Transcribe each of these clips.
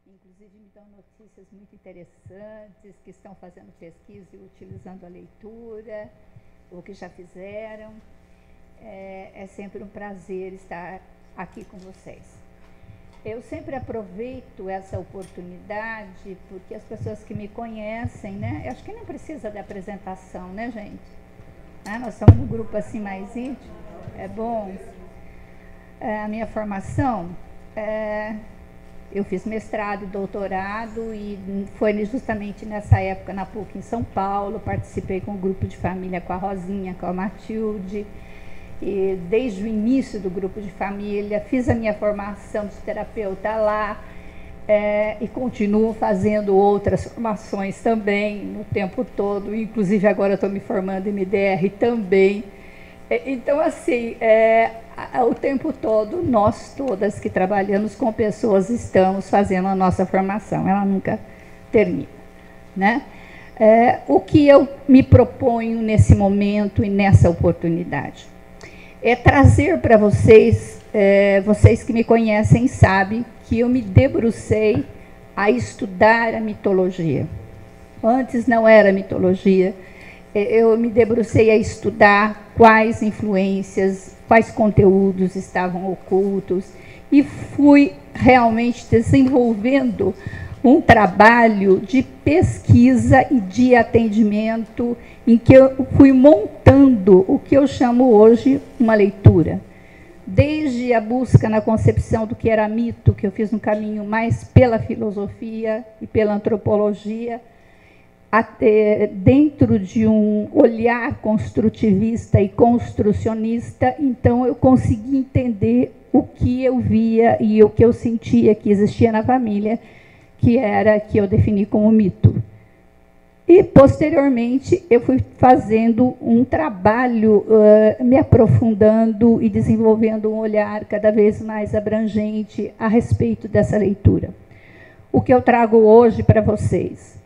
inclusive me dão notícias muito interessantes, que estão fazendo pesquisa e utilizando a leitura, ou que já fizeram. É sempre um prazer estar aqui com vocês. Eu sempre aproveito essa oportunidade, porque as pessoas que me conhecem, né? Eu acho que não precisa de apresentação, né, gente? Nós somos um grupo assim mais íntimo, é bom. A minha formação, eu fiz mestrado e doutorado, e foi justamente nessa época na PUC em São Paulo. Participei com o grupo de família, com a Rosinha, com a Matilde, e desde o início do grupo de família, fiz a minha formação de terapeuta lá, e continuo fazendo outras formações também no tempo todo, inclusive agora estou me formando em MDR também. Então, assim, o tempo todo, nós todas que trabalhamos com pessoas estamos fazendo a nossa formação, ela nunca termina, né? O que eu me proponho nesse momento e nessa oportunidade é trazer para vocês, vocês que me conhecem sabem que eu me debrucei a estudar a mitologia. Antes não era mitologia, eu me debrucei a estudar quais influências, quais conteúdos estavam ocultos, e fui realmente desenvolvendo um trabalho de pesquisa e de atendimento, em que eu fui montando o que eu chamo hoje uma leitura. Desde a busca na concepção do que era mito, que eu fiz um caminho mais pela filosofia e pela antropologia, até dentro de um olhar construtivista e construcionista. Então eu consegui entender o que eu via e o que eu sentia que existia na família, que era que eu defini como mito. E, posteriormente, eu fui fazendo um trabalho, me aprofundando e desenvolvendo um olhar cada vez mais abrangente a respeito dessa leitura. O que eu trago hoje para vocês?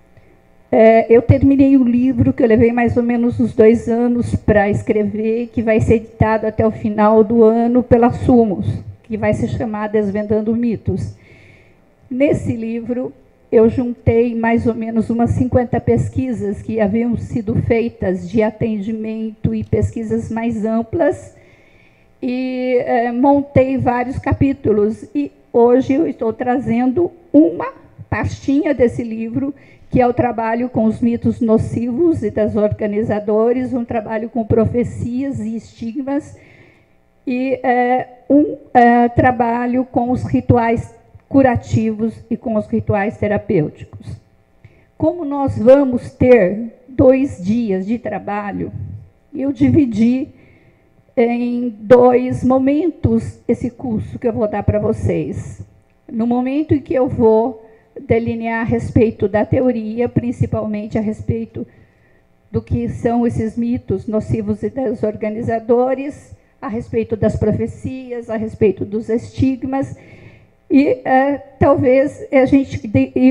Eu terminei o livro, que eu levei mais ou menos uns 2 anos para escrever, que vai ser editado até o final do ano pela Sumos, que vai se chamar Desvendando Mitos. Nesse livro, eu juntei mais ou menos umas 50 pesquisas que haviam sido feitas de atendimento e pesquisas mais amplas, e montei vários capítulos. E hoje eu estou trazendo uma pastinha desse livro, que é o trabalho com os mitos nocivos e desorganizadores, um trabalho com profecias e estigmas, e trabalho com os rituais curativos e com os rituais terapêuticos. Como nós vamos ter 2 dias de trabalho, eu dividi em 2 momentos esse curso que eu vou dar para vocês. No momento em que eu vou delinear a respeito da teoria, principalmente a respeito do que são esses mitos nocivos e desorganizadores, a respeito das profecias, a respeito dos estigmas. E talvez a gente,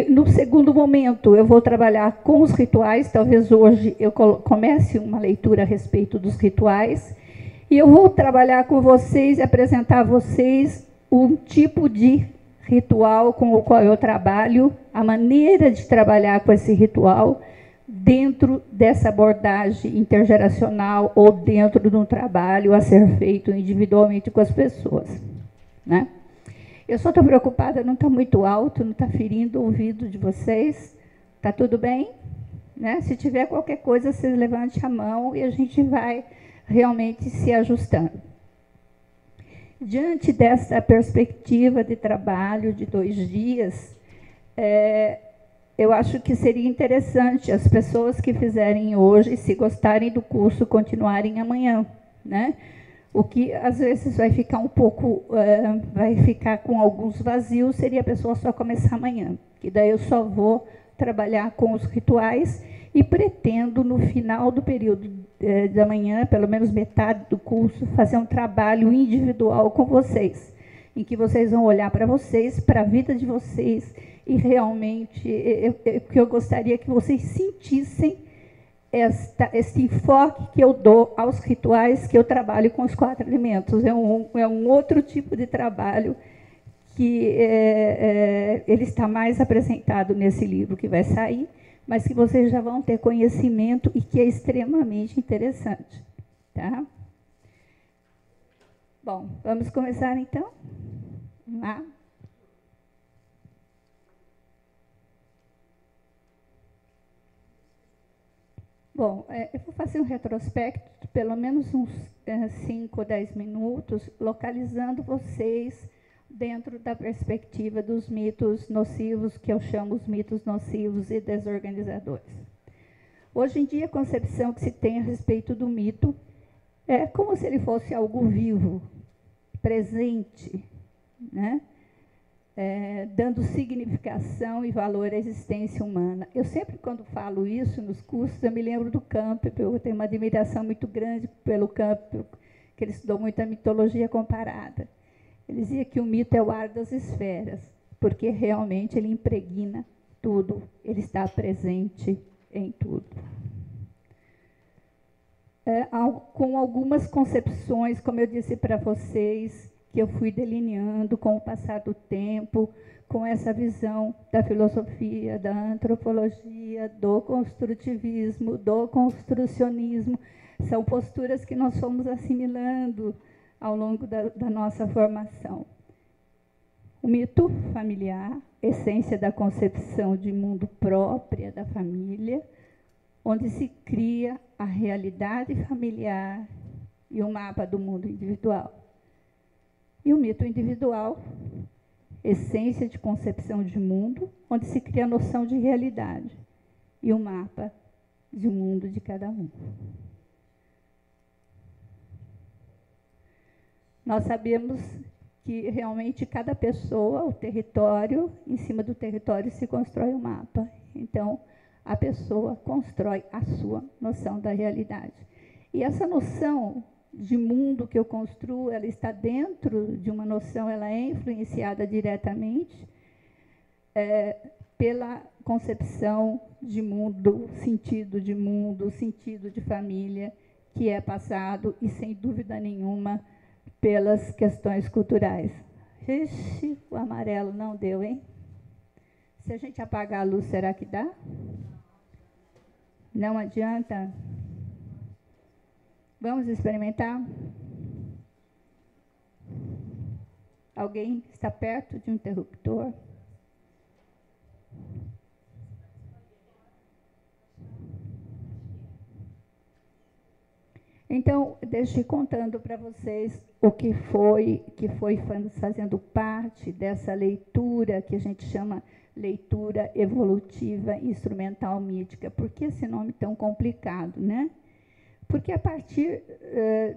no segundo momento, eu vou trabalhar com os rituais. Talvez hoje eu comece uma leitura a respeito dos rituais, e eu vou trabalhar com vocês e apresentar a vocês um tipo de ritual com o qual eu trabalho, a maneira de trabalhar com esse ritual dentro dessa abordagem intergeracional ou dentro de um trabalho a ser feito individualmente com as pessoas, né? Eu só estou preocupada, não está muito alto, não está ferindo o ouvido de vocês. Está tudo bem? Né? Se tiver qualquer coisa, vocês levantem a mão e a gente vai realmente se ajustando. Diante dessa perspectiva de trabalho de 2 dias, eu acho que seria interessante as pessoas que fizerem hoje, se gostarem do curso, continuarem amanhã, né? O que, às vezes, vai ficar um pouco, vai ficar com alguns vazios, seria a pessoa só começar amanhã, que daí eu só vou trabalhar com os rituais, e pretendo, no final do período da manhã, pelo menos metade do curso, fazer um trabalho individual com vocês, em que vocês vão olhar para vocês, para a vida de vocês, e realmente eu gostaria que vocês sentissem esse enfoque que eu dou aos rituais, que eu trabalho com os 4 elementos. É um outro tipo de trabalho que ele está mais apresentado nesse livro que vai sair, mas que vocês já vão ter conhecimento e que é extremamente interessante. Tá? Bom, vamos começar então? Vamos lá. Bom, eu vou fazer um retrospecto de pelo menos uns 5 ou 10 minutos, localizando vocês dentro da perspectiva dos mitos nocivos, que eu chamo os mitos nocivos e desorganizadores. Hoje em dia, a concepção que se tem a respeito do mito é como se ele fosse algo vivo, presente, né? Dando significação e valor à existência humana. Eu sempre, quando falo isso nos cursos, eu me lembro do Campbell. Eu tenho uma admiração muito grande pelo Campbell, que ele estudou muito a mitologia comparada. Ele dizia que o mito é o ar das esferas, porque realmente ele impregna tudo, ele está presente em tudo. Com algumas concepções, como eu disse para vocês, que eu fui delineando com o passar do tempo, com essa visão da filosofia, da antropologia, do construtivismo, do construcionismo. São posturas que nós fomos assimilando ao longo da nossa formação. O mito familiar, essência da concepção de mundo própria da família, onde se cria a realidade familiar e o mapa do mundo individual. E o mito individual, essência de concepção de mundo, onde se cria a noção de realidade e o mapa de mundo de cada um. Nós sabemos que realmente cada pessoa, o território, em cima do território se constrói um mapa. Então, a pessoa constrói a sua noção da realidade. E essa noção de mundo que eu construo, ela está dentro de uma noção, ela é influenciada diretamente pela concepção de mundo, sentido de família, que é passado e, sem dúvida nenhuma, pelas questões culturais. Ixi, o amarelo não deu, hein? Se a gente apagar a luz, será que dá? Não adianta? Vamos experimentar? Alguém está perto de um interruptor? Então, deixe contando para vocês o que foi fazendo parte dessa leitura que a gente chama leitura evolutiva instrumental mítica. Por que esse nome tão complicado, né? Porque a partir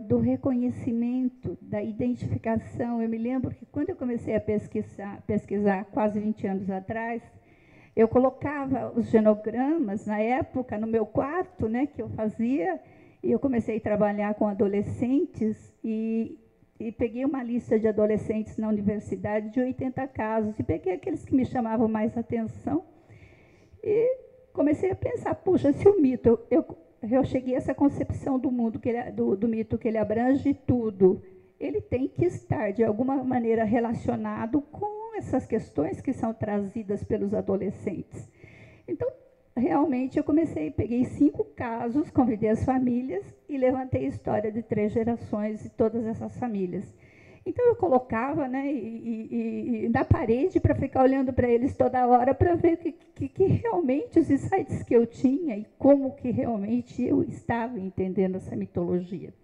do reconhecimento, da identificação, eu me lembro que quando eu comecei a pesquisar quase 20 anos atrás, eu colocava os genogramas, na época, no meu quarto, né, que eu fazia, e eu comecei a trabalhar com adolescentes e peguei uma lista de adolescentes na universidade de 80 casos, e peguei aqueles que me chamavam mais atenção e comecei a pensar, puxa, se o mito, eu cheguei a essa concepção do mundo, do mito, que ele abrange tudo, ele tem que estar, de alguma maneira, relacionado com essas questões que são trazidas pelos adolescentes. Então, realmente, eu peguei 5 casos, convidei as famílias e levantei a história de 3 gerações de todas essas famílias. Então, eu colocava, né, na parede para ficar olhando para eles toda hora, para ver que realmente os insights que eu tinha e como que realmente eu estava entendendo essa mitologia.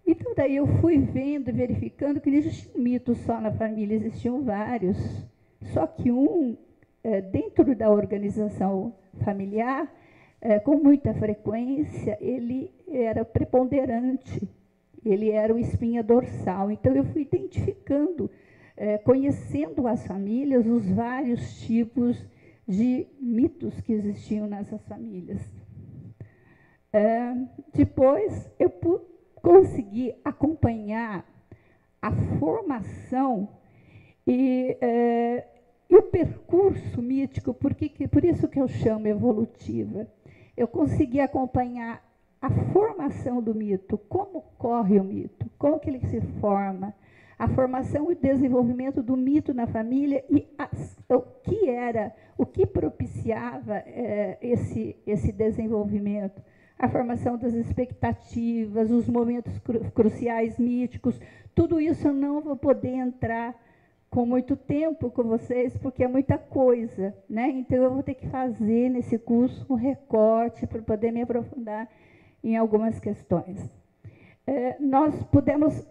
Então, daí eu fui vendo e verificando que não existia um mito só na família, existiam vários. Só que dentro da organização familiar, com muita frequência, ele era preponderante, ele era o espinha dorsal. Então, eu fui identificando, conhecendo as famílias, os vários tipos de mitos que existiam nessas famílias. Depois, eu consegui acompanhar a formação e o percurso mítico, por isso que eu chamo evolutiva. Eu consegui acompanhar a formação do mito, como ocorre o mito, como que ele se forma, a formação e desenvolvimento do mito na família e o que propiciava esse desenvolvimento. A formação das expectativas, os momentos cruciais míticos, tudo isso eu não vou poder entrar com muito tempo com vocês, porque é muita coisa, né? Então, eu vou ter que fazer nesse curso um recorte para poder me aprofundar em algumas questões. Nós pudemos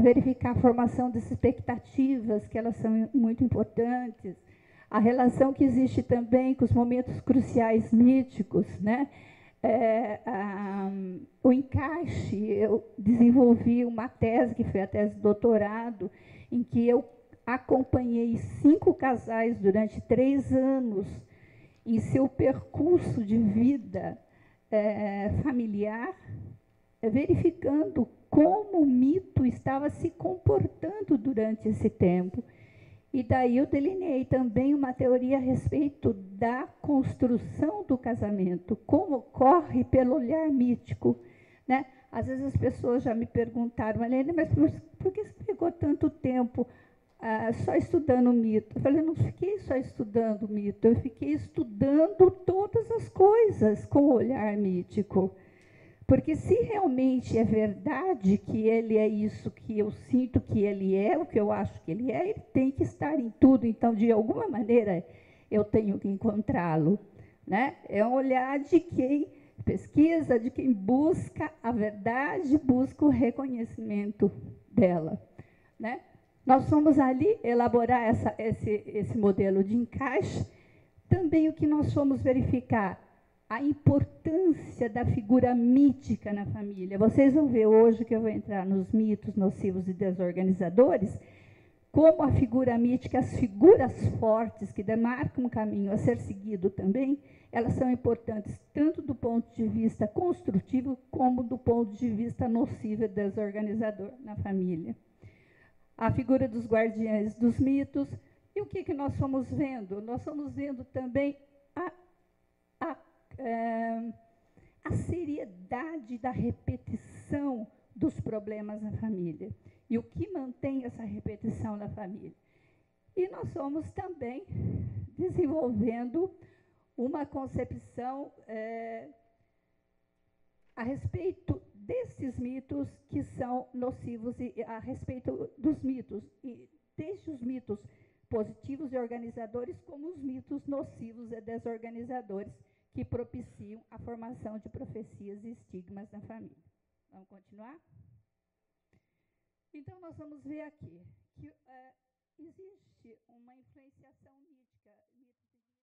verificar a formação das expectativas, que elas são muito importantes, a relação que existe também com os momentos cruciais míticos, né? O encaixe, eu desenvolvi uma tese, que foi a tese de doutorado, em que eu acompanhei 5 casais durante 3 anos em seu percurso de vida familiar, verificando como o mito estava se comportando durante esse tempo. E daí eu delineei também uma teoria a respeito da construção do casamento, como ocorre pelo olhar mítico, né? Às vezes as pessoas já me perguntaram, Helena, mas por que você pegou tanto tempo só estudando o mito? Eu falei, não fiquei só estudando o mito, eu fiquei estudando todas as coisas com o olhar mítico. Porque se realmente é verdade que ele é isso que eu sinto que ele é, o que eu acho que ele tem que estar em tudo. Então, de alguma maneira, eu tenho que encontrá-lo, né? É um olhar de quem pesquisa, de quem busca a verdade, busca o reconhecimento dela, né? Nós fomos ali elaborar esse modelo de encaixe. Também o que nós fomos verificar, a importância da figura mítica na família. Vocês vão ver hoje que eu vou entrar nos mitos nocivos e desorganizadores, como a figura mítica, as figuras fortes que demarcam um caminho a ser seguido também, elas são importantes tanto do ponto de vista construtivo como do ponto de vista nocivo e desorganizador na família. A figura dos guardiães dos mitos. E o que nós fomos vendo? Nós fomos vendo também a seriedade da repetição dos problemas na família e o que mantém essa repetição na família. E nós fomos também desenvolvendo uma concepção a respeito desses mitos que são nocivos e a respeito dos mitos, e desde os mitos positivos e organizadores como os mitos nocivos e desorganizadores que propiciam a formação de profecias e estigmas na família. Vamos continuar? Então, nós vamos ver aqui que existe uma influenciação mítica